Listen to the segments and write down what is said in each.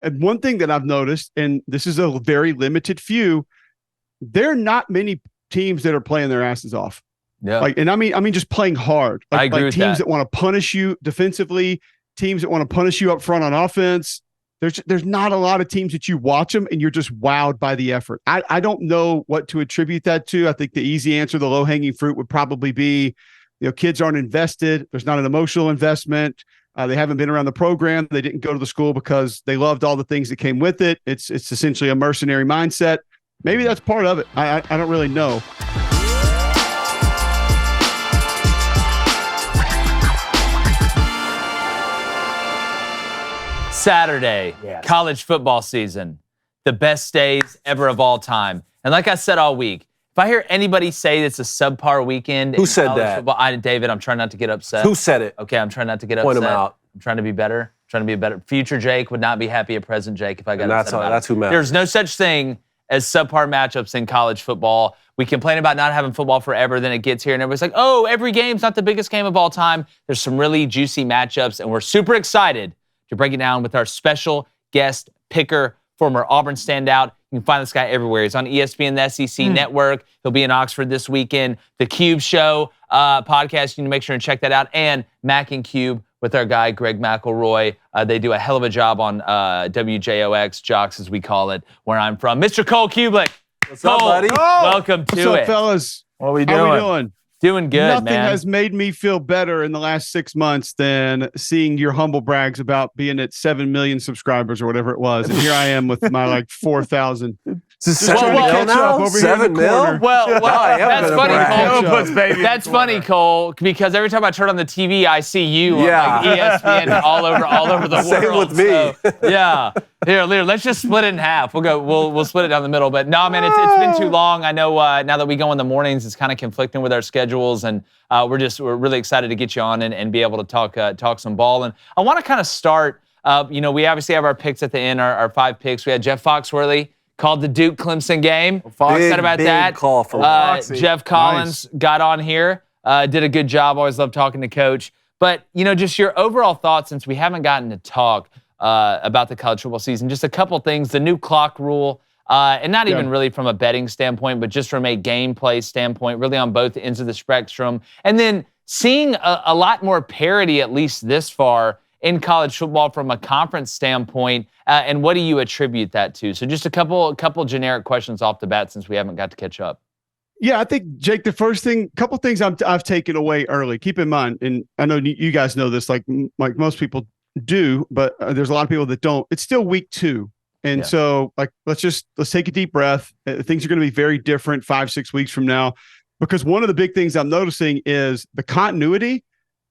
And one thing that I've noticed, and this is a very limited few, there are not many teams that are playing their asses off. Yeah. And I mean, just playing hard. I agree with teams that. that want to punish you defensively, teams that want to punish you up front on offense. There's not a lot of teams that you watch them and you're just wowed by the effort. I don't know what to attribute that to. I think the easy answer, the low hanging fruit, would probably be, kids aren't invested. There's not an emotional investment. They haven't been around the program. They didn't go to the school because they loved all the things that came with it. It's essentially a mercenary mindset. Maybe that's part of it. I don't really know. Saturday, yes. College football season, the best days ever of all time. And like I said all week, if I hear anybody say it's a subpar weekend, who said that? Football, David, I'm trying not to get upset. Who said it? Okay, I'm trying not to get upset. Point him out. I'm trying to be better. Trying to be a better. Future Jake would not be happy at present Jake if I got upset about that's who matters. There's no such thing as subpar matchups in college football. We complain about not having football forever, then it gets here and everybody's like, oh, every game's not the biggest game of all time. There's some really juicy matchups, and we're super excited to break it down with our special guest picker, former Auburn standout. You can find this guy everywhere. He's on ESPN, the SEC Network. He'll be in Oxford this weekend. The Cube Show podcast, you need to make sure and check that out. And Mac and Cube with our guy, Greg McElroy. They do a hell of a job on WJOX, Jocks as we call it, where I'm from. Mr. Cole Cubelic. What's up, buddy? Welcome to it. What's up, fellas? What are we doing? How we doing? Doing good, Nothing man. has made me feel better in the last 6 months than seeing your humble brags about being at 7 million subscribers or whatever it was. And here I am with my 4,000. Just trying to catch up over 7 mil? Well, that's funny, Cole. That's funny, Cole, because every time I turn on the TV, I see you on ESPN all over the world. Same with me. So, yeah. Here, let's just split it in half. We'll split it down the middle. But no, man, it's been too long. I know now that we go in the mornings, it's kind of conflicting with our schedules, and we're really excited to get you on and be able to talk some ball. And I want to kind of start. We obviously have our picks at the end, our 5 picks. We had Jeff Foxworthy called the Duke Clemson game. Fox said about that. Call for Jeff Collins got on here, did a good job. Always love talking to Coach. But just your overall thoughts, since we haven't gotten to talk about the college football season. Just a couple things. The new clock rule, and not even really from a betting standpoint, but just from a gameplay standpoint, really on both ends of the spectrum. And then seeing a lot more parity, at least this far, in college football from a conference standpoint. And what do you attribute that to? So just a couple generic questions off the bat since we haven't got to catch up. Yeah, I think, Jake, the first thing, couple things I've taken away early. Keep in mind, and I know you guys know this, like most people do, but there's a lot of people that don't. It's still week 2. And so let's take a deep breath. Things are going to be very different 5-6 weeks from now, because one of the big things I'm noticing is the continuity.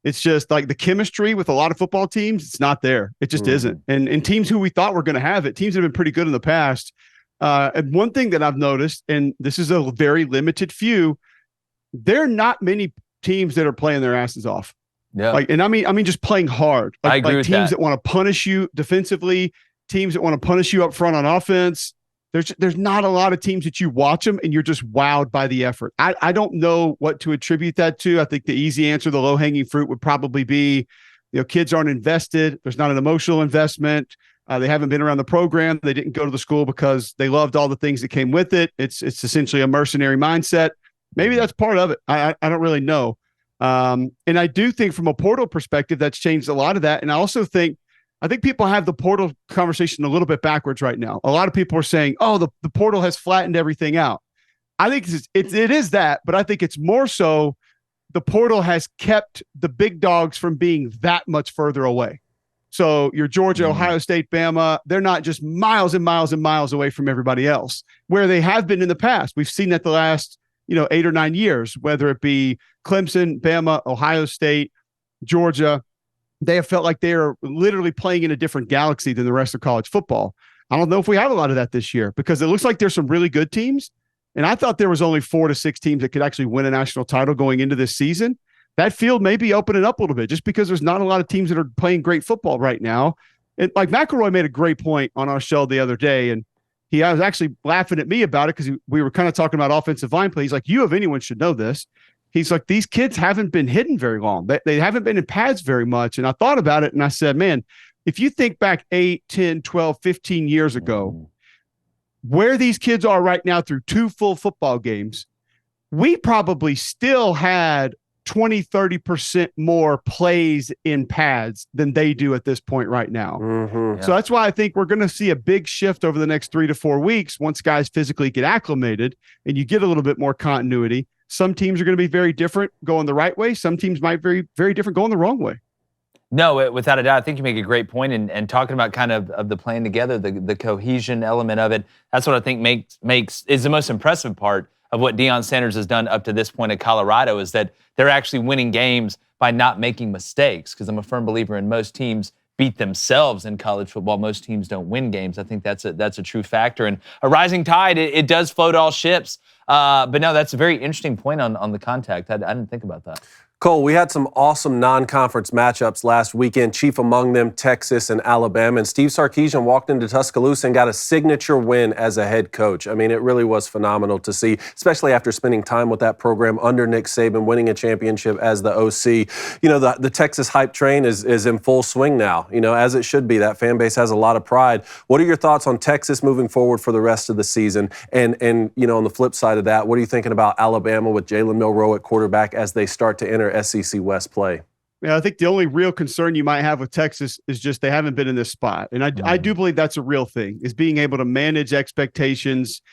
It's just like the chemistry with a lot of football teams. It's not there. It just isn't. And teams who we thought were going to have it, teams that have been pretty good in the past. And one thing that I've noticed, and this is a very limited few, there are not many teams that are playing their asses off. Yeah. And I mean, just playing hard. I agree with teams that want to punish you defensively, teams that want to punish you up front on offense. There's not a lot of teams that you watch them and you're just wowed by the effort. I don't know what to attribute that to. I think the easy answer, the low hanging fruit, would probably be, kids aren't invested. There's not an emotional investment. They haven't been around the program. They didn't go to the school because they loved all the things that came with it. It's essentially a mercenary mindset. Maybe that's part of it. I don't really know. And I do think from a portal perspective, that's changed a lot of that. And I also think people have the portal conversation a little bit backwards right now. A lot of people are saying, oh, the portal has flattened everything out. I think it is that, but I think it's more so the portal has kept the big dogs from being that much further away. So your Georgia, Ohio State, Bama, they're not just miles and miles and miles away from everybody else, where they have been in the past. We've seen that the last 8 or 9 years, whether it be Clemson, Bama, Ohio State, Georgia. They have felt like they are literally playing in a different galaxy than the rest of college football. I don't know if we have a lot of that this year, because it looks like there's some really good teams. And I thought there was only 4 to 6 teams that could actually win a national title going into this season. That field may be opening up a little bit just because there's not a lot of teams that are playing great football right now. And like McElroy made a great point on our show the other day, and he was actually laughing at me about it because we were kind of talking about offensive line play. He's like, you of anyone should know this. He's like, these kids haven't been hidden very long. They haven't been in pads very much. And I thought about it and I said, man, if you think back 8, 10, 12, 15 years ago, where these kids are right now through 2 full football games, we probably still had 20, 30% more plays in pads than they do at this point right now. Mm-hmm. So that's why I think we're going to see a big shift over the next 3 to 4 weeks once guys physically get acclimated and you get a little bit more continuity. Some teams are going to be very different going the right way. Some teams might be very, very different going the wrong way. No, without a doubt. I think you make a great point, and talking about kind of the playing together, the cohesion element of it. That's what I think makes is the most impressive part of what Deion Sanders has done up to this point at Colorado, is that they're actually winning games by not making mistakes. Because I'm a firm believer in most teams beat themselves in college football. Most teams don't win games. I think that's a true factor. And a rising tide, it does float all ships. But no, that's a very interesting point on the contact. I didn't think about that. Cole, we had some awesome non-conference matchups last weekend, chief among them Texas and Alabama. And Steve Sarkisian walked into Tuscaloosa and got a signature win as a head coach. I mean, it really was phenomenal to see, especially after spending time with that program under Nick Saban, winning a championship as the OC. You know, the Texas hype train is in full swing now, you know, as it should be. That fan base has a lot of pride. What are your thoughts on Texas moving forward for the rest of the season? And you know, on the flip side of that, what are you thinking about Alabama with Jalen Milroe at quarterback as they start to enter SEC West play? Yeah, I think the only real concern you might have with Texas is just they haven't been in this spot. And I do believe that's a real thing, is being able to manage expectations.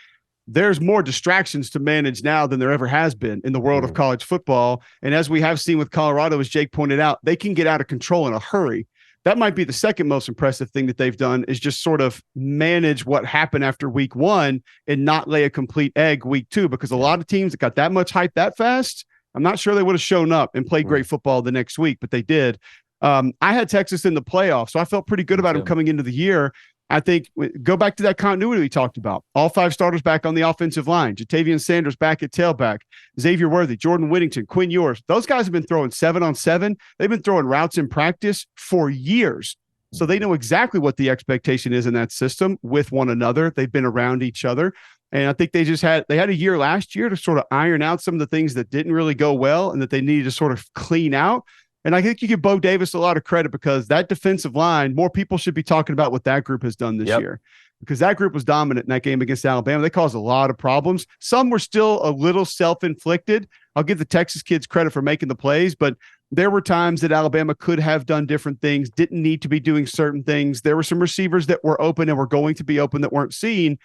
There's more distractions to manage now than there ever has been in the world of college football. And as we have seen with Colorado, as Jake pointed out, they can get out of control in a hurry. That might be the second most impressive thing that they've done, is just sort of manage what happened after week 1 and not lay a complete egg week 2, because a lot of teams that got that much hype that fast, I'm not sure they would have shown up and played great football the next week, but they did. I had Texas in the playoffs, so I felt pretty good about them coming into the year. I think go back to that continuity we talked about. All 5 starters back on the offensive line. Jatavian Sanders back at tailback. Xavier Worthy, Jordan Whittington, Quinn Ewers. Those guys have been throwing 7-on-7. They've been throwing routes in practice for years. So they know exactly what the expectation is in that system with one another. They've been around each other. And I think they had a year last year to sort of iron out some of the things that didn't really go well and that they needed to sort of clean out. And I think you give Bo Davis a lot of credit, because that defensive line, more people should be talking about what that group has done this year, because that group was dominant in that game against Alabama. They caused a lot of problems. Some were still a little self-inflicted. I'll give the Texas kids credit for making the plays, but there were times that Alabama could have done different things, didn't need to be doing certain things. There were some receivers that were open and were going to be open that weren't seen.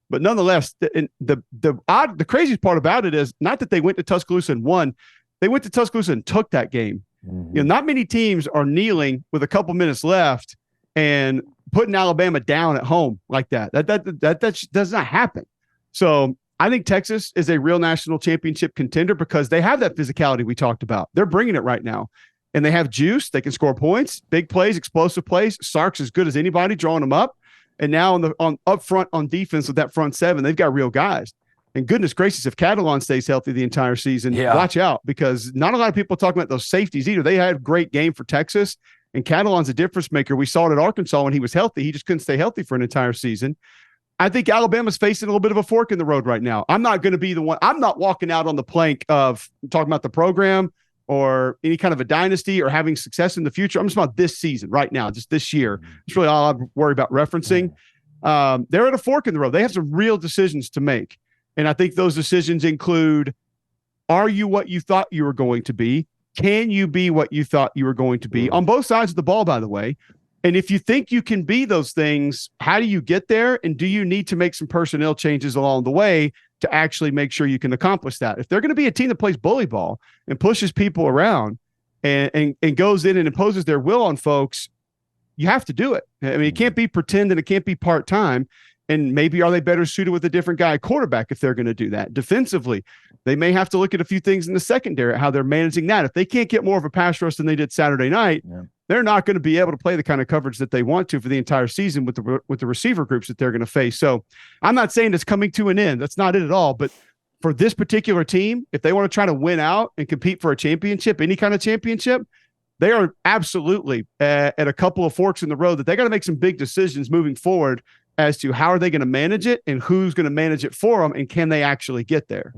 But nonetheless, the craziest part about it is not that they went to Tuscaloosa and won. They went to Tuscaloosa and took that game. You know, not many teams are kneeling with a couple minutes left and putting Alabama down at home like that. That does not happen. So I think Texas is a real national championship contender because they have that physicality we talked about. They're bringing it right now. And they have juice. They can score points, big plays, explosive plays. Sark's as good as anybody drawing them up. And now on up front on defense with that front 7, they've got real guys. And goodness gracious, if Catalon stays healthy the entire season, watch out, because not a lot of people talk about those safeties either. They had a great game for Texas, and Catalon's a difference maker. We saw it at Arkansas when he was healthy. He just couldn't stay healthy for an entire season. I think Alabama's facing a little bit of a fork in the road right now. I'm not going to be the one. I'm not walking out on the plank of talking about the program or any kind of a dynasty or having success in the future. I'm just about this season right now, just this year. It's really all I worry about referencing. They're at a fork in the road. They have some real decisions to make. And I think those decisions include, are you what you thought you were going to be? Can you be what you thought you were going to be? On both sides of the ball, by the way. And if you think you can be those things, how do you get there? And do you need to make some personnel changes along the way to actually make sure you can accomplish that? If they're going to be a team that plays bully ball and pushes people around and goes in and imposes their will on folks, you have to do it. I mean, it can't be pretend and it can't be part-time. And maybe are they better suited with a different guy quarterback if they're going to do that? Defensively, they may have to look at a few things in the secondary, how they're managing that. If they can't get more of a pass rush than they did Saturday night, they're not going to be able to play the kind of coverage that they want to for the entire season with the receiver groups that they're going to face. So I'm not saying it's coming to an end. That's not it at all. But for this particular team, if they want to try to win out and compete for a championship, any kind of championship, they are absolutely at a couple of forks in the road that they got to make some big decisions moving forward as to how are they going to manage it and who's going to manage it for them, and can they actually get there?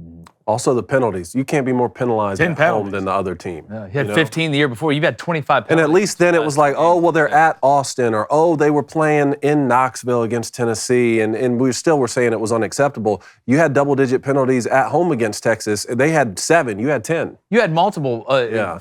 Also, the penalties. You can't be more penalized at penalties. home than the other team. He had 15 the year before. You've had 25 penalties. And at least then it was like, oh, well, they're at Austin, or, oh, they were playing in Knoxville against Tennessee, and we still were saying it was unacceptable. You had double-digit penalties at home against Texas. They had 7. You had 10. You had multiple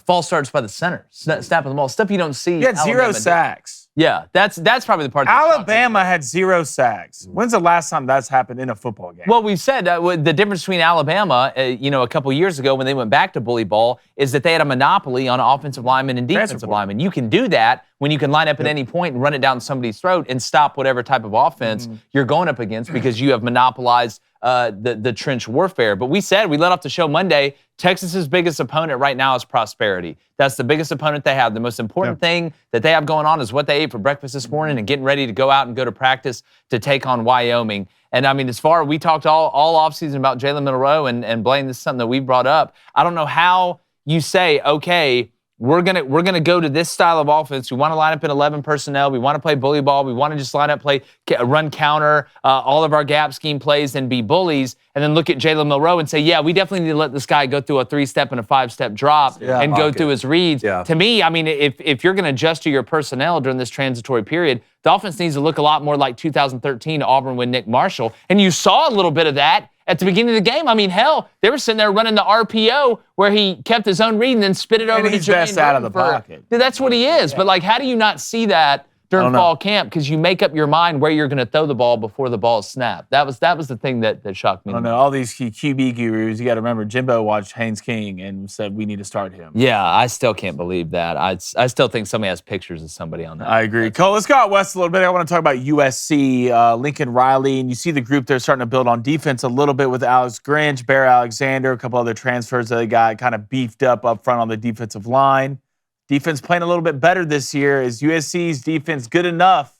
false starts by the center, snapping the ball, stuff you don't see. You had 0 sacks. Yeah, that's probably the part. Alabama had 0 sacks. When's the last time that's happened in a football game? Well, we've said the difference between Alabama, a couple years ago when they went back to bully ball, is that they had a monopoly on offensive linemen and defensive linemen. You can do that when you can line up at any point and run it down somebody's throat and stop whatever type of offense you're going up against because you have monopolized the trench warfare. But we said, we let off the show Monday, Texas's biggest opponent right now is prosperity. That's the biggest opponent they have. The most important thing that they have going on is what they ate for breakfast this morning and getting ready to go out and go to practice to take on Wyoming. And I mean, we talked all offseason about Jalen Milroe, and Blaine, this is something that we brought up. I don't know how you say, okay, we're gonna go to this style of offense. We want to line up in 11 personnel. We want to play bully ball. We want to just line up, run counter, all of our gap scheme plays, and be bullies. And then look at Jalen Milroe and say, yeah, we definitely need to let this guy go through a 3-step and a 5-step drop and go through his reads. Yeah. To me, I mean, if you're going to adjust to your personnel during this transitory period, the offense needs to look a lot more like 2013 Auburn with Nick Marshall. And you saw a little bit of that at the beginning of the game. I mean, hell, they were sitting there running the RPO where he kept his own read and then spit it over to Jermaine. He's best out of the pocket. Dude, that's what he is. Yeah. But, how do you not see that during fall camp? Because you make up your mind where you're going to throw the ball before the ball is snapped. That was the thing that shocked me. I don't know. All these QB gurus, you got to remember, Jimbo watched Haynes King and said, we need to start him. Yeah, I still can't believe that. I still think somebody has pictures of somebody on that. I agree. Cole, let's go out west a little bit. I want to talk about USC, Lincoln Riley, and you see the group they're starting to build on defense a little bit with Alex Grinch, Bear Alexander, a couple other transfers that they got kind of beefed up front on the defensive line. Defense playing a little bit better this year. Is USC's defense good enough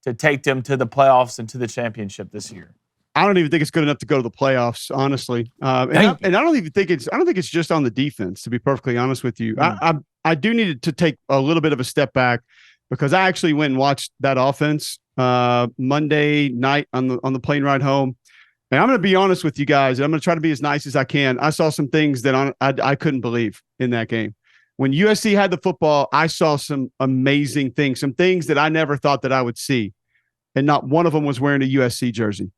to take them to the playoffs and to the championship this year? I don't even think it's good enough to go to the playoffs, honestly. And I don't think it's just on the defense, to be perfectly honest with you. I do need to take a little bit of a step back because I actually went and watched that offense Monday night on the plane ride home. And I'm going to be honest with you guys. I'm going to try to be as nice as I can. I saw some things that I couldn't believe in that game. When USC had the football, I saw some amazing things, some things that I never thought that I would see. And not one of them was wearing a USC jersey.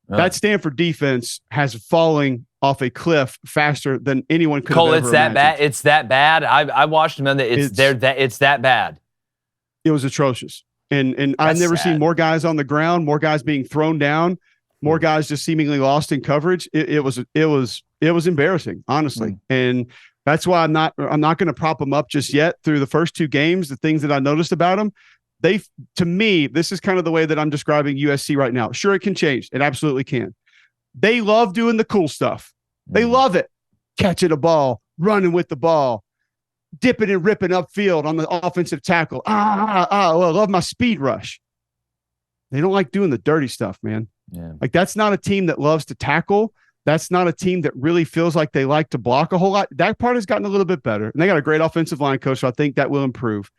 That Stanford defense has falling off a cliff faster than anyone could have ever Cole, it's that imagined. bad. It's that bad. I watched them. It's that bad. It was atrocious. And I've never seen more guys on the ground, more guys being thrown down, more guys just seemingly lost in coverage. It was embarrassing, honestly. And that's why I'm not going to prop them up just yet. Through the first 2 games, the things that I noticed about them, to me, this is kind of the way that I'm describing USC right now. Sure, it can change. It absolutely can. They love doing the cool stuff. They love it. Catching a ball, running with the ball, dipping and ripping upfield on the offensive tackle. Well, I love my speed rush. They don't like doing the dirty stuff, man. Yeah. That's not a team that loves to tackle. That's not a team that really feels like they like to block a whole lot. That part has gotten a little bit better. And they got a great offensive line coach, so I think that will improve.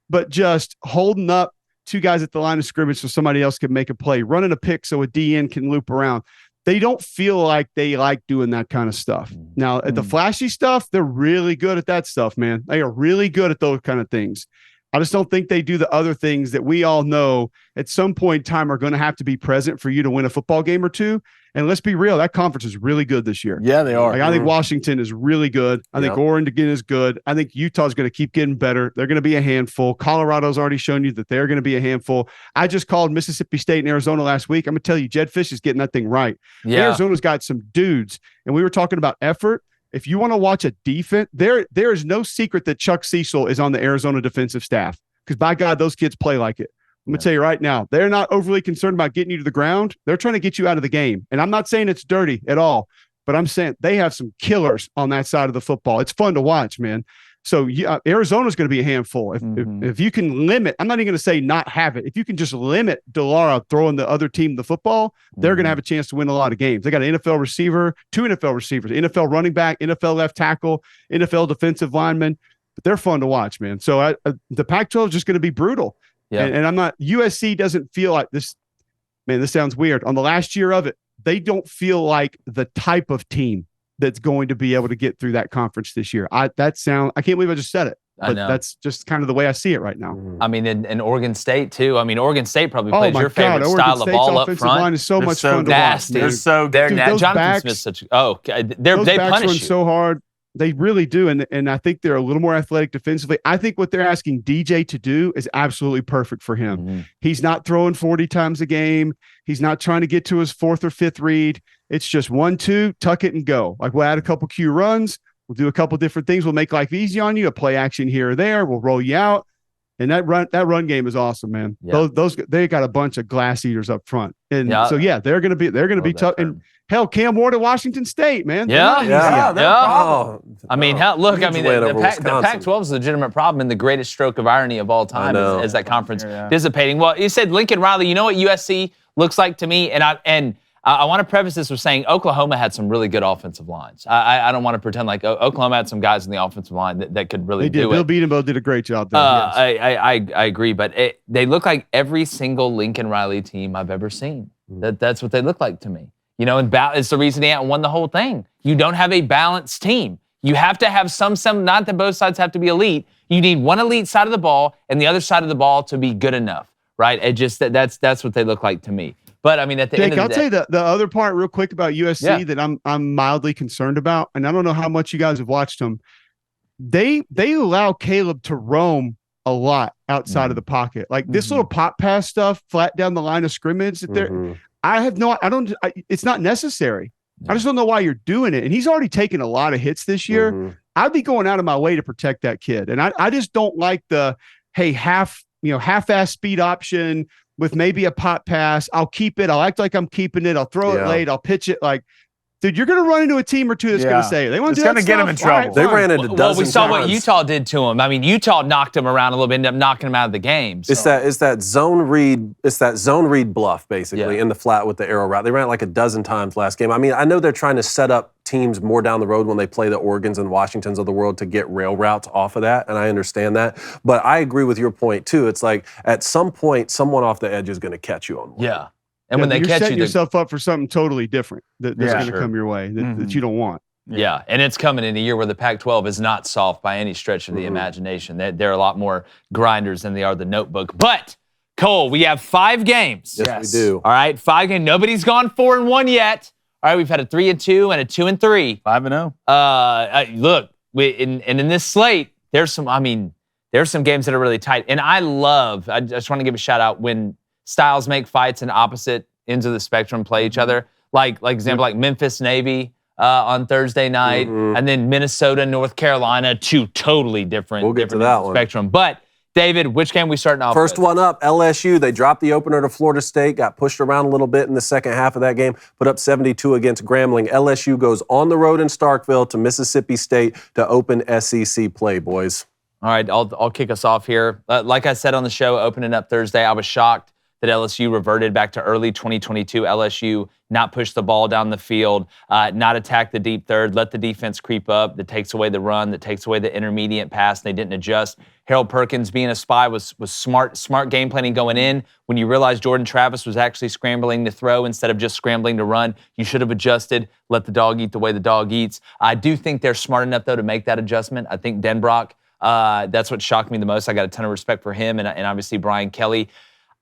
But just holding up 2 guys at the line of scrimmage so somebody else can make a play, running a pick so a DN can loop around. They don't feel like they like doing that kind of stuff. Now, at the flashy stuff, they're really good at that stuff, man. They are really good at those kind of things. I just don't think they do the other things that we all know at some point in time are going to have to be present for you to win a football game or 2. And let's be real, that conference is really good this year. Yeah, they are. I think Washington is really good. I think Oregon is good. I think Utah's going to keep getting better. They're going to be a handful. Colorado's already shown you that they're going to be a handful. I just called Mississippi State and Arizona last week. I'm going to tell you, Jed Fish is getting that thing right. Yeah. Arizona's got some dudes. And we were talking about effort. If you want to watch a defense, there is no secret that Chuck Cecil is on the Arizona defensive staff. Because by God, those kids play like it. I'm going to tell you right now, they're not overly concerned about getting you to the ground. They're trying to get you out of the game. And I'm not saying it's dirty at all, but I'm saying they have some killers on that side of the football. It's fun to watch, man. So Arizona's going to be a handful. If you can limit, I'm not even going to say not have it. If you can just limit DeLara throwing the other team the football, they're going to have a chance to win a lot of games. They got an NFL receiver, 2 NFL receivers, NFL running back, NFL left tackle, NFL defensive lineman. But they're fun to watch, man. So the Pac-12 is just going to be brutal. Yeah. And I'm not, USC doesn't feel like this. man, this sounds weird. On the last year of it, they don't feel like the type of team that's going to be able to get through that conference this year. I can't believe I just said it. But that's just kind of the way I see it right now. I mean, in Oregon State too. I mean, Oregon State probably plays your favorite Oregon style State's of ball up offensive front. line is so much fun to watch. They're so Dude, those Jonathan backs, Smith's such. They those backs punish run you so hard. They really do, and I think they're a little more athletic defensively. I think what they're asking DJ to do is absolutely perfect for him. Mm-hmm. He's not throwing 40 times a game. He's not trying to get to his fourth or fifth read. It's just 1-2, tuck it and go. Like, we'll add a couple Q runs. We'll do a couple different things. We'll make life easy on you. A play action here or there. We'll roll you out. And that run game is awesome, man. Yeah. Those they got a bunch of glass eaters up front, and so they're gonna be tough. And hell, Cam Ward at Washington State, man. Yeah. Oh, I mean, look, I mean, the the Pac-12 is a legitimate problem, and the greatest stroke of irony of all time is that conference dissipating. Well, you said Lincoln Riley. You know what USC looks like to me, and I want to preface this with saying Oklahoma had some really good offensive lines. I don't want to pretend like Oklahoma had some guys in the offensive line that could really do it. Bill Beatenbow did a great job there. Yes. I agree, but they look like every single Lincoln Riley team I've ever seen. That's what they look like to me. You know, and it's the reason he won the whole thing. You don't have a balanced team. You have to have some, not that both sides have to be elite. You need one elite side of the ball and the other side of the ball to be good enough, right? It just that's what they look like to me. But I mean, at the end of the day, I'll tell you the other part real quick about USC that I'm mildly concerned about, and I don't know how much you guys have watched them. They allow Caleb to roam a lot outside of the pocket, like this little pop pass stuff, flat down the line of scrimmage. It's not necessary. I just don't know why you're doing it. And he's already taken a lot of hits this year. I'd be going out of my way to protect that kid, and I just don't like the half-ass speed option with maybe a pop pass. I'll keep it. I'll act like I'm keeping it. I'll throw it late. I'll pitch it. Like, dude, you're going to run into a team or two that's going to say, they want to do that. It's going to get him in trouble. Right, they ran into dozens. Well, we saw times. what Utah did to him. I mean, Utah knocked him around a little bit, ended up knocking him out of the game. So. It's that zone read. It's that zone read bluff, basically, in the flat with the arrow route. They ran it like a dozen times last game. I mean, I know they're trying to set up teams more down the road when they play the Oregons and Washingtons of the world to get rail routes off of that, and I understand that. But I agree with your point, too. It's like at some point, someone off the edge is going to catch you on one. Yeah. And when they you're catch setting you, yourself up for something totally different that's going to come your way that you don't want. Yeah, and it's coming in a year where the Pac-12 is not soft by any stretch of the imagination. They're a lot more grinders than they are the notebook. But, Cole, we have 5 games. Yes, we do. All right, 5 games. Nobody's gone 4-1 yet. All right, we've had a 3-2 and a 2-3. 5-0. Look, in this slate, there's some games that are really tight. And I just want to give a shout out when styles make fights and opposite ends of the spectrum play each other. Like example, like Memphis Navy on Thursday night, and then Minnesota, North Carolina, 2 totally different. We'll get to that one. Spectrum. But David, which game we starting off First with? one up, LSU. They dropped the opener to Florida State, got pushed around a little bit in the second half of that game, put up 72 against Grambling. LSU goes on the road in Starkville to Mississippi State to open SEC play, boys. All right, I'll kick us off here. Like I said on the show, opening up Thursday, I was shocked that LSU reverted back to early 2022. LSU not push the ball down the field, not attack the deep third, let the defense creep up. That takes away the run, that takes away the intermediate pass. They didn't adjust. Harold Perkins being a spy was smart game planning going in. When you realized Jordan Travis was actually scrambling to throw instead of just scrambling to run, you should have adjusted, let the dog eat the way the dog eats. I do think they're smart enough, though, to make that adjustment. I think Denbrock, that's what shocked me the most. I got a ton of respect for him and obviously Brian Kelly.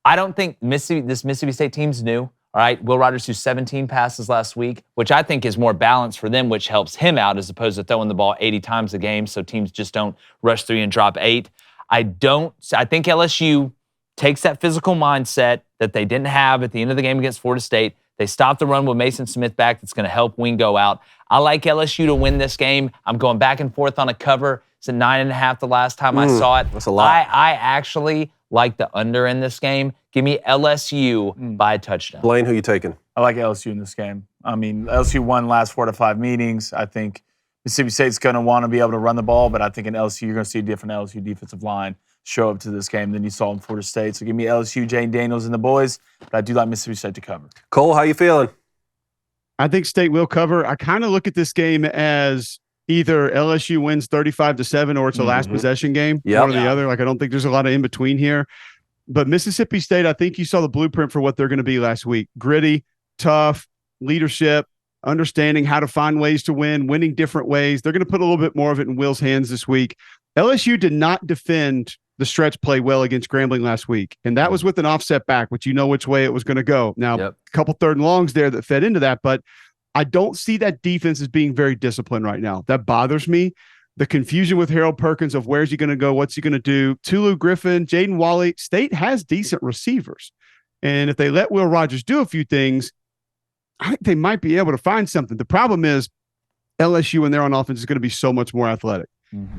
I don't think this Mississippi State team's new. All right, Will Rogers threw 17 passes last week, which I think is more balanced for them, which helps him out as opposed to throwing the ball 80 times a game, so teams just don't rush 3 and drop 8. I think LSU takes that physical mindset that they didn't have at the end of the game against Florida State. They stop the run with Mason Smith back. That's going to help Wingo out. I like LSU to win this game. I'm going back and forth on a cover. It's a 9.5 the last time I saw it. That's a lot. I actually like the under in this game. Give me LSU by a touchdown. Blaine, who you taking? I like LSU in this game. I mean, LSU won last 4 to 5 meetings. I think Mississippi State's going to want to be able to run the ball, but I think in LSU, you're going to see a different LSU defensive line show up to this game than you saw in Florida State. So give me LSU, Jane Daniels, and the boys, but I do like Mississippi State to cover. Cole, how you feeling? I think State will cover. I kind of look at this game as either LSU wins 35-7 or it's a last possession game, one or the other. Like, I don't think there's a lot of in between here. But Mississippi State, I think you saw the blueprint for what they're going to be last week. Gritty, tough, leadership, understanding how to find ways to win, winning different ways. They're going to put a little bit more of it in Will's hands this week. LSU did not defend the stretch play well against Grambling last week, and that was with an offset back, which you know which way it was going to go. Now, a couple third and longs there that fed into that, but I don't see that defense as being very disciplined right now. That bothers me. The confusion with Harold Perkins of where's he going to go, what's he going to do. Tulu Griffin, Jaden Wally, State has decent receivers, and if they let Will Rogers do a few things, I think they might be able to find something. The problem is LSU when they're on offense is going to be so much more athletic.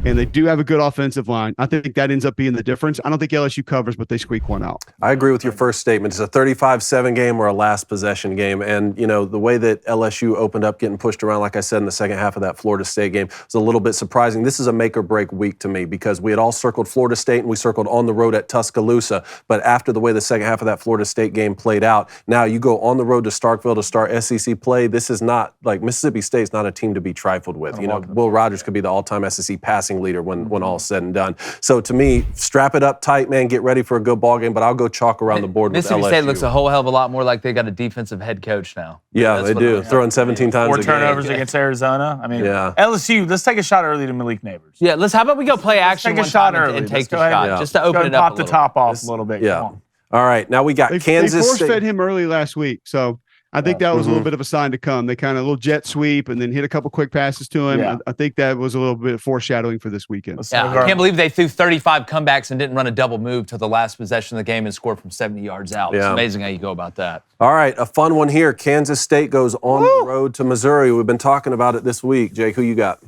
And they do have a good offensive line. I think that ends up being the difference. I don't think LSU covers, but they squeak one out. I agree with your first statement. It's a 35-7 game or a last possession game. And, you know, the way that LSU opened up getting pushed around, like I said, in the second half of that Florida State game was a little bit surprising. This is a make or break week to me because we had all circled Florida State and we circled on the road at Tuscaloosa. But after the way the second half of that Florida State game played out, now you go on the road to Starkville to start SEC play. This is not, like, Mississippi State's not a team to be trifled with. You know, Will Rogers could be the all-time SEC passing leader when all is said and done. So to me, strap it up tight, man. Get ready for a good ball game. But I'll go chalk around the board with LSU. Mississippi State looks a whole hell of a lot more like they got a defensive head coach now. Yeah, they do. Throwing 17 times a game. 4 turnovers against Arizona. I mean, LSU, let's take a shot early to Malik Neighbors. Yeah, how about we go play action take a one shot time early. and take the Let's go shot ahead. just to open it up pop a the little. top off a little bit. Yeah. Come on. All right, now we got Kansas They State. force-fed him early last week, so I think that was a little bit of a sign to come. They kind of a little jet sweep and then hit a couple quick passes to him. Yeah. I think that was a little bit of foreshadowing for this weekend. Yeah, I can't believe they threw 35 comebacks and didn't run a double move to the last possession of the game and scored from 70 yards out. It's amazing how you go about that. All right, a fun one here. Kansas State goes on the road to Missouri. We've been talking about it this week. Jake, who you got?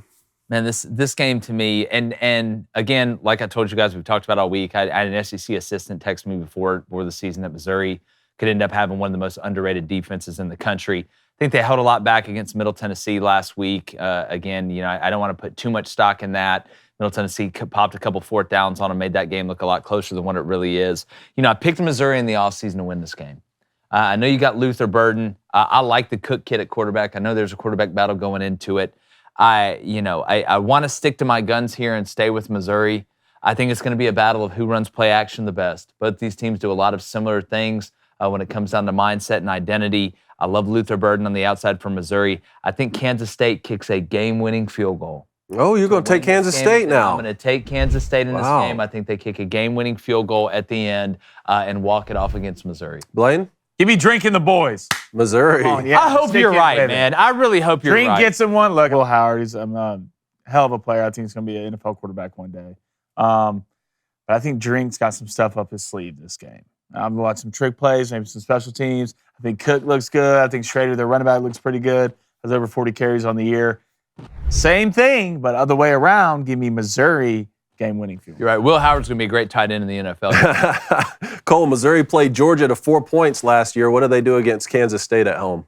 Man, this game to me, and again, like I told you guys, we've talked about all week. I had an SEC assistant text me before the season that Missouri could end up having one of the most underrated defenses in the country. I think they held a lot back against Middle Tennessee last week. Again, you know, I don't want to put too much stock in that. Middle Tennessee popped a couple fourth downs on them, made that game look a lot closer than what it really is. You know, I picked Missouri in the offseason to win this game. I know you got Luther Burden. I like the Cook kid at quarterback. I know there's a quarterback battle going into it. I want to stick to my guns here and stay with Missouri. I think it's going to be a battle of who runs play action the best. Both these teams do a lot of similar things when it comes down to mindset and identity. I love Luther Burden on the outside for Missouri. I think Kansas State kicks a game-winning field goal. Oh, you're going to take Kansas State now. I'm going to take Kansas State in this game. I think they kick a game-winning field goal at the end and walk it off against Missouri. Blaine? Give me Drink and the boys. Missouri. I hope you're right, man. I really hope you're right. Drink gets him one. Look, Will Howard, he's a hell of a player. I think he's going to be an NFL quarterback one day. But I think Drink's got some stuff up his sleeve this game. I'm going to watch some trick plays, maybe some special teams. I think Cook looks good. I think Schrader, their running back, looks pretty good. Has over 40 carries on the year. Same thing, but other way around. Give me Missouri game-winning field. You're right. Will Howard's going to be a great tight end in the NFL. Cole, Missouri played Georgia to 4 points last year. What do they do against Kansas State at home?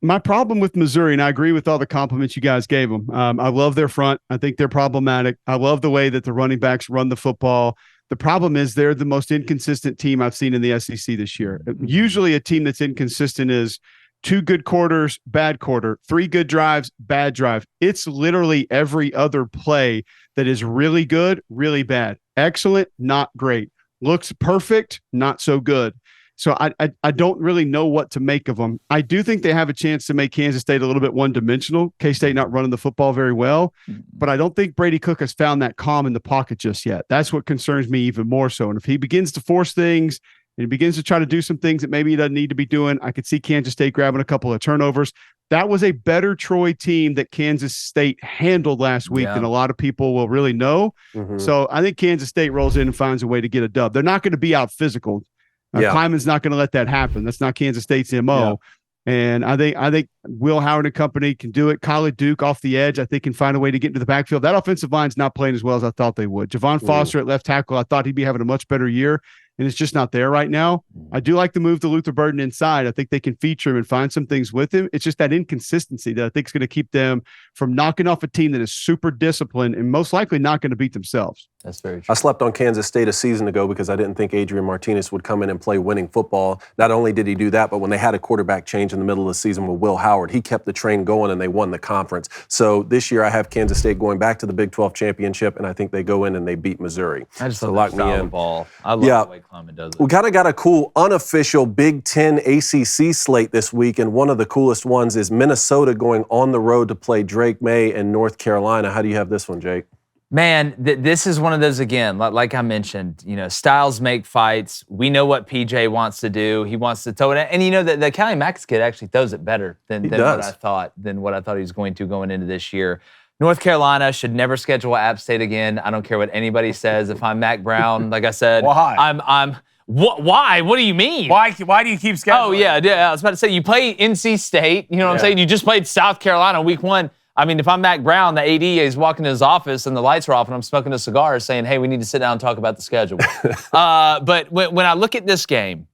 My problem with Missouri, and I agree with all the compliments you guys gave them. I love their front. I think they're problematic. I love the way that the running backs run the football. The problem is they're the most inconsistent team I've seen in the SEC this year. Usually a team that's inconsistent is 2 good quarters, bad quarter, 3 good drives, bad drive. It's literally every other play that is really good, really bad. Excellent, not great. Looks perfect, not so good. So I don't really know what to make of them. I do think they have a chance to make Kansas State a little bit one-dimensional. K-State not running the football very well, but I don't think Brady Cook has found that calm in the pocket just yet. That's what concerns me even more so. And if he begins to force things and he begins to try to do some things that maybe he doesn't need to be doing, I could see Kansas State grabbing a couple of turnovers. That was a better Troy team that Kansas State handled last week than a lot of people will really know. So I think Kansas State rolls in and finds a way to get a dub. They're not going to be out physical. Kleiman's not going to let that happen. That's not Kansas State's MO. And I think Will Howard and company can do it. Kyle Duke off the edge, I think, can find a way to get into the backfield. That offensive line's not playing as well as I thought they would. Javon Foster at left tackle, I thought he'd be having a much better year, and it's just not there right now. I do like the move to Luther Burden inside. I think they can feature him and find some things with him. It's just that inconsistency that I think is going to keep them from knocking off a team that is super disciplined and most likely not going to beat themselves. That's very true. I slept on Kansas State a season ago because I didn't think Adrian Martinez would come in and play winning football. Not only did he do that, but when they had a quarterback change in the middle of the season with Will Howard, he kept the train going and they won the conference. So this year I have Kansas State going back to the Big 12 championship, and I think they go in and they beat Missouri. I just so love lock me in. The ball. I love the way Klieman does it. We kind of got a cool unofficial Big Ten ACC slate this week, and one of the coolest ones is Minnesota going on the road to play Drake May and North Carolina. How do you have this one, Jake? Man, this is one of those, again, like I mentioned, styles make fights. We know what PJ wants to do. He wants to throw it. And the Callie Max kid actually throws it better than what I thought he was going to going into this year. North Carolina should never schedule App State again. I don't care what anybody says. If I'm Mac Brown, like I said, why? Why? What do you mean? Why do you keep scheduling? Oh, yeah. I was about to say, you play NC State. You know what I'm saying? You just played South Carolina week 1. I mean, if I'm Mac Brown, the AD is walking to his office and the lights are off and I'm smoking a cigar saying, hey, we need to sit down and talk about the schedule. But when I look at this game,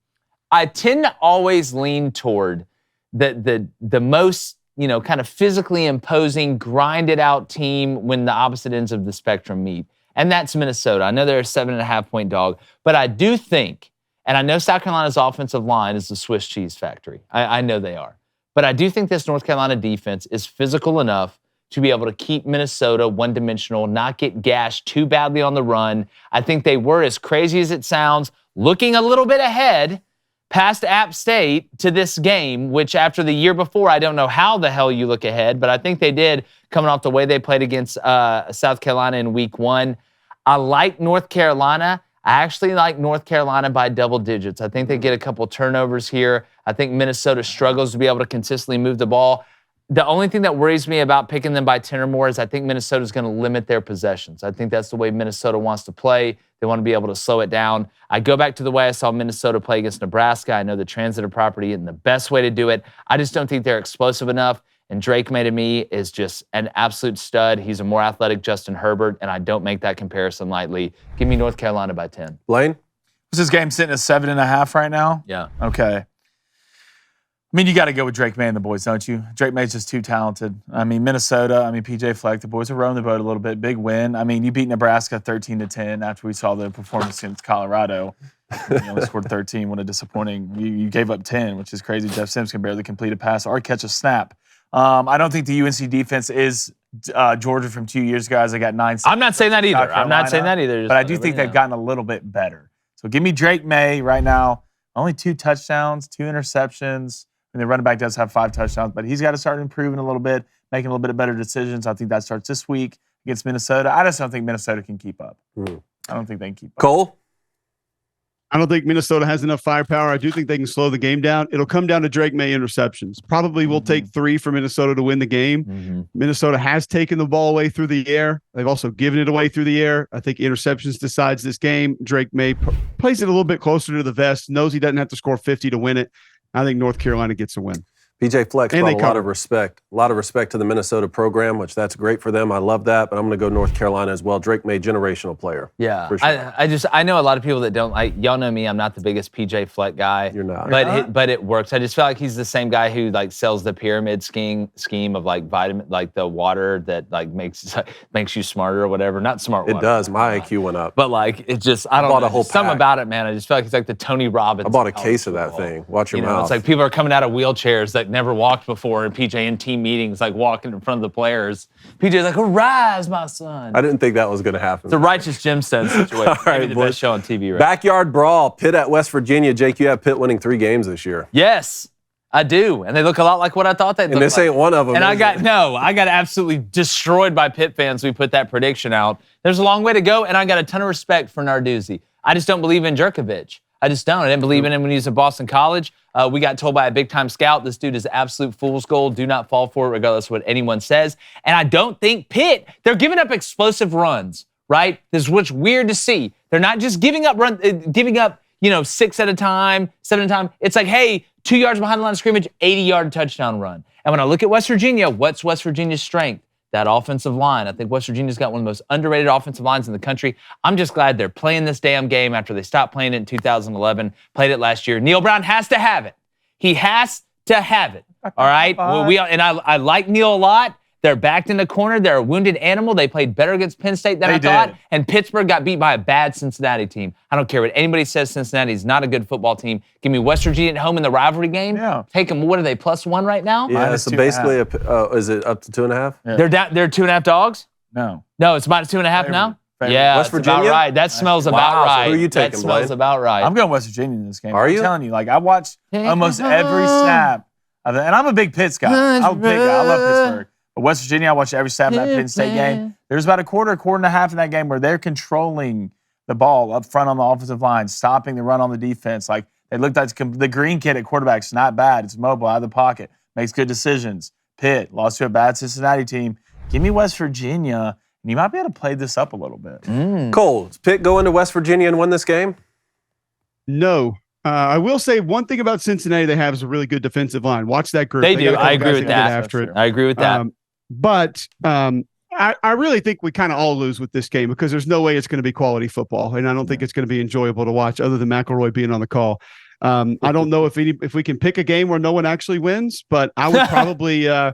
I tend to always lean toward the most, kind of physically imposing, grinded out team when the opposite ends of the spectrum meet. And that's Minnesota. I know they're a 7.5-point dog, but I do think, and I know South Carolina's offensive line is the Swiss cheese factory. I know they are. But I do think this North Carolina defense is physical enough to be able to keep Minnesota one-dimensional, not get gashed too badly on the run. I think they were, as crazy as it sounds, looking a little bit ahead past App State to this game, which after the year before, I don't know how the hell you look ahead, but I think they did coming off the way they played against South Carolina in week 1. I like North Carolina. I actually like North Carolina by double digits. I think they get a couple turnovers here. I think Minnesota struggles to be able to consistently move the ball. The only thing that worries me about picking them by 10 or more is I think Minnesota's going to limit their possessions. I think that's the way Minnesota wants to play. They want to be able to slow it down. I go back to the way I saw Minnesota play against Nebraska. I know the transitive property isn't the best way to do it. I just don't think they're explosive enough. And Drake May to me is just an absolute stud. He's a more athletic Justin Herbert, and I don't make that comparison lightly. Give me North Carolina by 10. Blaine? Is this game sitting at 7.5 right now? Yeah. Okay. I mean, you got to go with Drake May and the boys, don't you? Drake May's just too talented. I mean, Minnesota, PJ Fleck, the boys are rowing the boat a little bit. Big win. I mean, you beat Nebraska 13-10 after we saw the performance against Colorado. You only scored 13. What a disappointing. You gave up 10, which is crazy. Jeff Sims can barely complete a pass or catch a snap. I don't think the UNC defense is Georgia from 2 years ago. Guys, they got 9. I'm not saying that either. I'm not saying that either. But I do think they've gotten a little bit better. So give me Drake May right now. Only 2 touchdowns, 2 interceptions. And the running back does have 5 touchdowns, but he's got to start improving a little bit, making a little bit of better decisions. I think that starts this week against Minnesota. I just don't think Minnesota can keep up. I don't think they can keep up. Cole? I don't think Minnesota has enough firepower. I do think they can slow the game down. It'll come down to Drake May interceptions. Probably will take 3 for Minnesota to win the game. Minnesota has taken the ball away through the air. They've also given it away through the air. I think interceptions decides this game. Drake May plays it a little bit closer to the vest, knows he doesn't have to score 50 to win it. I think North Carolina gets a win. PJ Flex brought a lot of respect. A lot of respect to the Minnesota program, which that's great for them. I love that, but I'm going to go North Carolina as well. Drake May, generational player. Yeah. For sure. I know a lot of people that don't like, y'all know me, I'm not the biggest PJ Fleck guy. You're not. But it works. I just feel like he's the same guy who sells the pyramid scheme of vitamin, the water that makes you smarter or whatever. Not smart water. It does. My IQ went up. But it just, I don't know. A whole something pack. about it, man. I just feel like he's like the Tony Robbins. I bought a case of that thing. Watch your mouth. It's like people are coming out of wheelchairs that never walked before, and PJ in team meetings, walking in front of the players. PJ's like, "Arise, my son." I didn't think that was going to happen. It's a righteous gemstone situation. All right, maybe the best show on TV right Backyard brawl, Pitt at West Virginia. Jake, you have Pitt winning 3 games this year. Yes, I do. And they look a lot like what I thought they'd look like. And this ain't one of them. And I got absolutely destroyed by Pitt fans. We put that prediction out. There's a long way to go, and I got a ton of respect for Narduzzi. I just don't believe in Jerkovich. I just don't. I didn't believe in him when he was at Boston College. We got told by a big-time scout, this dude is absolute fool's gold. Do not fall for it, regardless of what anyone says. And I don't think Pitt, they're giving up explosive runs, right? This is what's weird to see. They're not just giving up 6 at a time, 7 at a time. It's like, hey, 2 yards behind the line of scrimmage, 80-yard touchdown run. And when I look at West Virginia, what's West Virginia's strength? That offensive line. I think West Virginia's got one of the most underrated offensive lines in the country. I'm just glad they're playing this damn game after they stopped playing it in 2011, played it last year. Neil Brown has to have it. He has to have it. All right? I like Neil a lot. They're backed in the corner. They're a wounded animal. They played better against Penn State than I thought. And Pittsburgh got beat by a bad Cincinnati team. I don't care what anybody says. Cincinnati is not a good football team. Give me West Virginia at home in the rivalry game. Yeah. Take them. What are they, +1 right now? Yeah, so basically, is it up to 2.5? Yeah. They're 2.5 dogs? No, it's -2.5 now? Favorite. Yeah, West that's about Virginia? right. That smells about Wow, so right. who are you taking, That smells Blaine? about right. I'm going West Virginia in this game. Are you? I'm telling you, like I watched almost every snap, and I'm a big Pitts guy. I love Pittsburgh. But West Virginia, I watched every snap of that Penn State game. There's about a quarter and a half in that game where they're controlling the ball up front on the offensive line, stopping the run on the defense. Like they looked like the green kid at quarterback's not bad. It's mobile, out of the pocket, makes good decisions. Pitt lost to a bad Cincinnati team. Give me West Virginia, and you might be able to play this up a little bit. Cole, does Pitt go into West Virginia and win this game? No. I will say one thing about Cincinnati they have is a really good defensive line. Watch that group. They do. got a couple I agree guys with that get that. after it. I agree with that. But I really think we kind of all lose with this game because there's no way it's going to be quality football, and I don't think it's going to be enjoyable to watch other than McElroy being on the call. I don't know if we can pick a game where no one actually wins, but I would probably I'll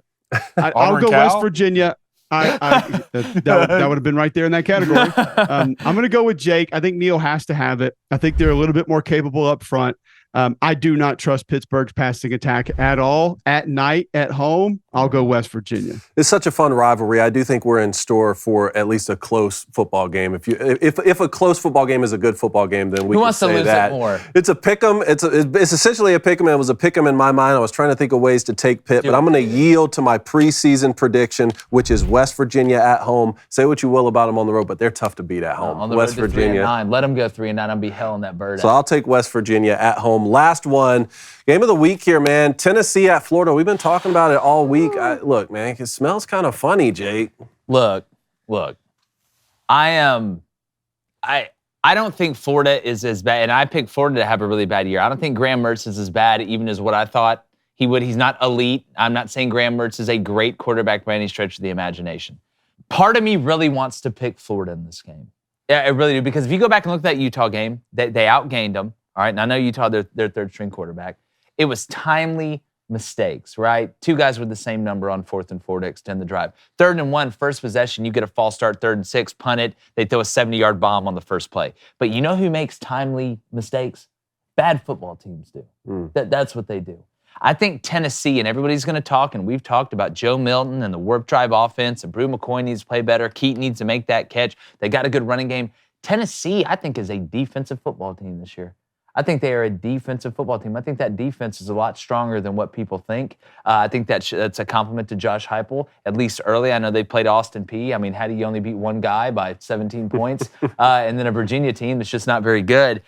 go Cal? West Virginia. That would have been right there in that category. I'm going to go with Jake. I think Neal has to have it. I think they're a little bit more capable up front. I do not trust Pittsburgh's passing attack at all. At night, at home, I'll go West Virginia. It's such a fun rivalry. I do think we're in store for at least a close football game. If a close football game is a good football game, then we Who can wants to say lose that. it more? It's a pick'em. It's essentially a pick'em. It was a pick'em in my mind. I was trying to think of ways to take Pitt, but I'm going to yield to my preseason prediction, which is West Virginia at home. Say what you will about them on the road, but they're tough to beat at home. On the West road to Virginia. 3-9. Let them go 3-9. I'll be hell in that bird. So I'll take West Virginia at home. Last one. Game of the week here, man. Tennessee at Florida. We've been talking about it all week. Look, man, it smells kind of funny, Jake. Look. I don't think Florida is as bad, and I picked Florida to have a really bad year. I don't think Graham Mertz is as bad even as what I thought he would. He's not elite. I'm not saying Graham Mertz is a great quarterback by any stretch of the imagination. Part of me really wants to pick Florida in this game. Yeah, I really do, because if you go back and look at that Utah game, they outgained them. All right, and I know Utah, their third-string quarterback. It was timely mistakes, right? 2 guys with the same number on 4th and 4 to extend the drive. 3rd and 1, first possession, you get a false start, 3rd and 6, punt it. They throw a 70-yard bomb on the first play. But you know who makes timely mistakes? Bad football teams do. That's what they do. I think Tennessee, and everybody's going to talk, and we've talked about Joe Milton and the warp drive offense, and Brew McCoy needs to play better. Keaton needs to make that catch. They got a good running game. Tennessee, I think, is a defensive football team this year. I think they are a defensive football team. I think that defense is a lot stronger than what people think. I think that's a compliment to Josh Heupel, at least early. I know they played Austin Peay. I mean, how do you only beat one guy by 17 points? And then a Virginia team that's just not very good.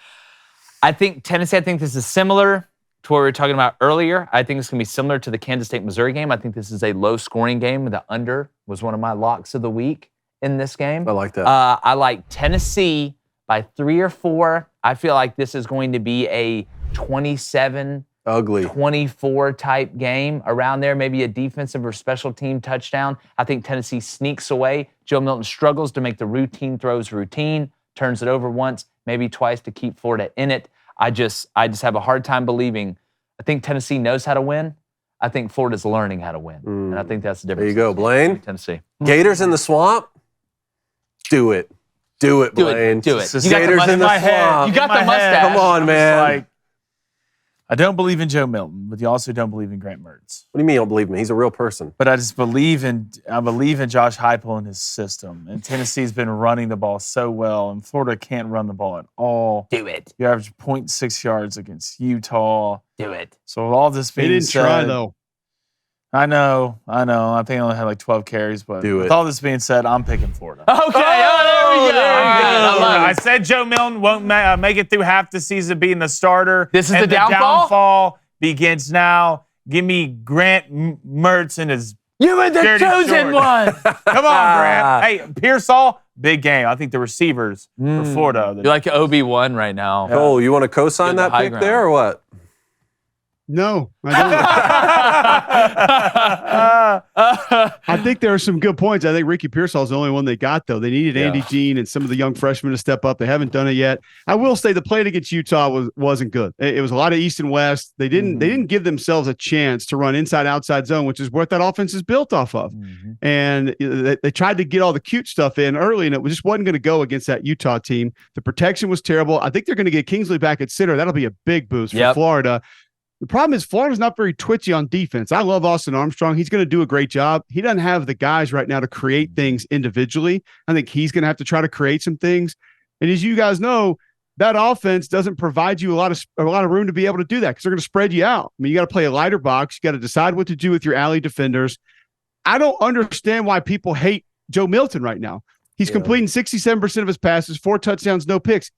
I think Tennessee, this is similar to what we were talking about earlier. I think it's going to be similar to the Kansas State-Missouri game. I think this is a low-scoring game. The under was one of my locks of the week in this game. I like that. I like Tennessee by 3 or 4. I feel like this is going to be a 27-24 type game around there, maybe a defensive or special team touchdown. I think Tennessee sneaks away. Joe Milton struggles to make the routine throws routine, turns it over once, maybe twice to keep Florida in it. I just have a hard time believing. I think Tennessee knows how to win. I think Florida's learning how to win. And I think that's the difference. There you go, Blaine. Tennessee. Gators in the swamp? Do it. Do it, Blaine. Do it. You got the Gators in the swamp. You got the mustache. Come on, man. I don't believe in Joe Milton, but you also don't believe in Grant Mertz. What do you mean you don't believe me? He's a real person. But I just believe in Josh Heupel and his system. And Tennessee's been running the ball so well, and Florida can't run the ball at all. Do it. You average 0.6 yards against Utah. Do it. So with all this being They didn't said, try, though. I know. I think I only had like 12 carries, but Do it. with all this being said, I'm picking Florida. Okay. Oh, there we go. I said Joe Milton won't make it through half the season being the starter. This is and the downfall? downfall begins now. Give me Grant Mertz and his You were the dirty chosen shorts. one. Come on, Grant. Hey, Pearsall, big game. I think the receivers for Florida. You're like OB1 right now. Cole, you want to co-sign You're the that high pick ground. there or what? No, I think there are some good points. I think Ricky Pearsall's the only one they got, though. They needed Andy Jean and some of the young freshmen to step up. They haven't done it yet. I will say the play against Utah wasn't good. It was a lot of east and west. They didn't give themselves a chance to run inside outside zone, which is what that offense is built off of. And they tried to get all the cute stuff in early, and it just wasn't going to go against that Utah team. The protection was terrible. I think they're going to get Kingsley back at center. That'll be a big boost for Florida. The problem is Florida's not very twitchy on defense. I love Austin Armstrong. He's going to do a great job. He doesn't have the guys right now to create things individually. I think he's going to have to try to create some things. And as you guys know, that offense doesn't provide you a lot of room to be able to do that because they're going to spread you out. I mean, you got to play a lighter box. You got to decide what to do with your alley defenders. I don't understand why people hate Joe Milton right now. He's completing 67% of his passes, 4 touchdowns, no picks.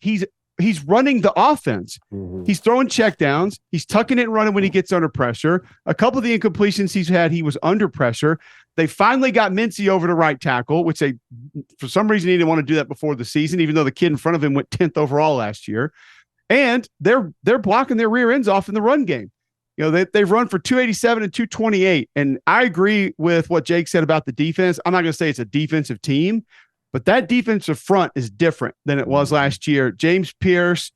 He's running the offense. He's throwing checkdowns. He's tucking it and running when he gets under pressure. A couple of the incompletions he's had, he was under pressure. They finally got Mincy over to right tackle, which they, for some reason, he didn't want to do that before the season, even though the kid in front of him went 10th overall last year. And they're blocking their rear ends off in the run game. You know, they've run for 287 and 228. And I agree with what Jake said about the defense. I'm not going to say it's a defensive team, but that defensive front is different than it was last year. James Pierce,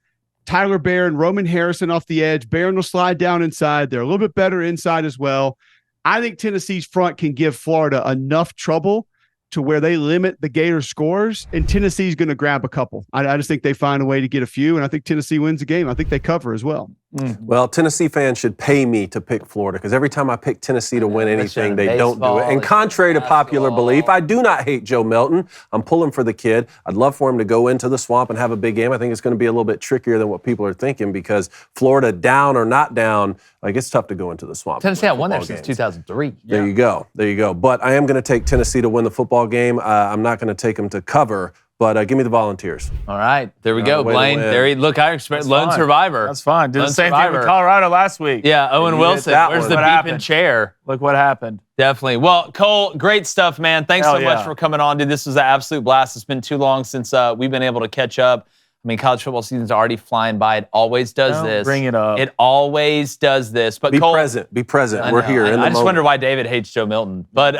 Tyler Barron, Roman Harrison off the edge. Barron will slide down inside. They're a little bit better inside as well. I think Tennessee's front can give Florida enough trouble to where they limit the Gators' scores, and Tennessee's going to grab a couple. I just think they find a way to get a few, and I think Tennessee wins the game. I think they cover as well. Well, Tennessee fans should pay me to pick Florida because every time I pick Tennessee to win anything, they don't do it. And contrary to popular belief, I do not hate Joe Milton. I'm pulling for the kid. I'd love for him to go into the swamp and have a big game. I think it's going to be a little bit trickier than what people are thinking because Florida, down or not down, like it's tough to go into the swamp. Tennessee had won there since 2003. There you go. There you go. But I am going to take Tennessee to win the football game. I'm not going to take them to cover. But give me the Volunteers. All right, there we go, Blaine. Look, I expect lone survivor. That's fine. Did lone the same survivor. thing with Colorado last week. Yeah, Owen Wilson. Where's the beeping chair? Look what happened. Definitely. Well, Cole, great stuff, man. Thanks so much for coming on, dude. This was an absolute blast. It's been too long since we've been able to catch up. I mean, college football season's already flying by. It always does this. Bring it up. It always does this. But be Cole, present. Be present. We're here. I just wonder why David hates Joe Milton. But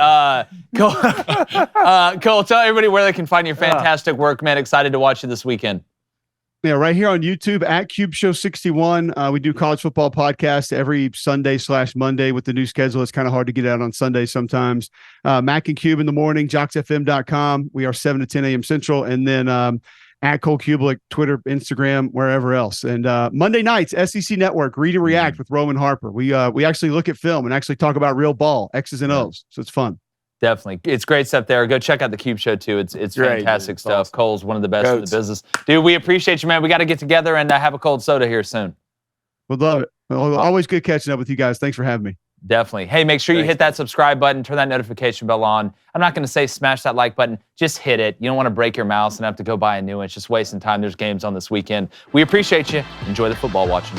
Cole, Cole, tell everybody where they can find your fantastic work, man. Excited to watch you this weekend. Yeah, right here on YouTube at Cube Show 61. We do college football podcasts every Sunday/Monday with the new schedule. It's kind of hard to get out on Sundays sometimes. Mac and Cube in the morning, jocksfm.com. We are 7 to 10 a.m. Central. And then at Cole Cubelic, Twitter, Instagram, wherever else. And Monday nights, SEC Network, Read and React with Roman Harper. We actually look at film and actually talk about real ball, X's and O's. So it's fun. Definitely. It's great stuff there. Go check out the Cube Show, too. It's fantastic stuff. Awesome. Cole's one of the best in the business. Dude, we appreciate you, man. We got to get together and have a cold soda here soon. We'd love it. Always good catching up with you guys. Thanks for having me. Definitely. Hey, make sure you hit that subscribe button, turn that notification bell on. I'm not going to say smash that like button. Just hit it. You don't want to break your mouse and have to go buy a new one. It's just wasting time. There's games on this weekend. We appreciate you. Enjoy the football watching.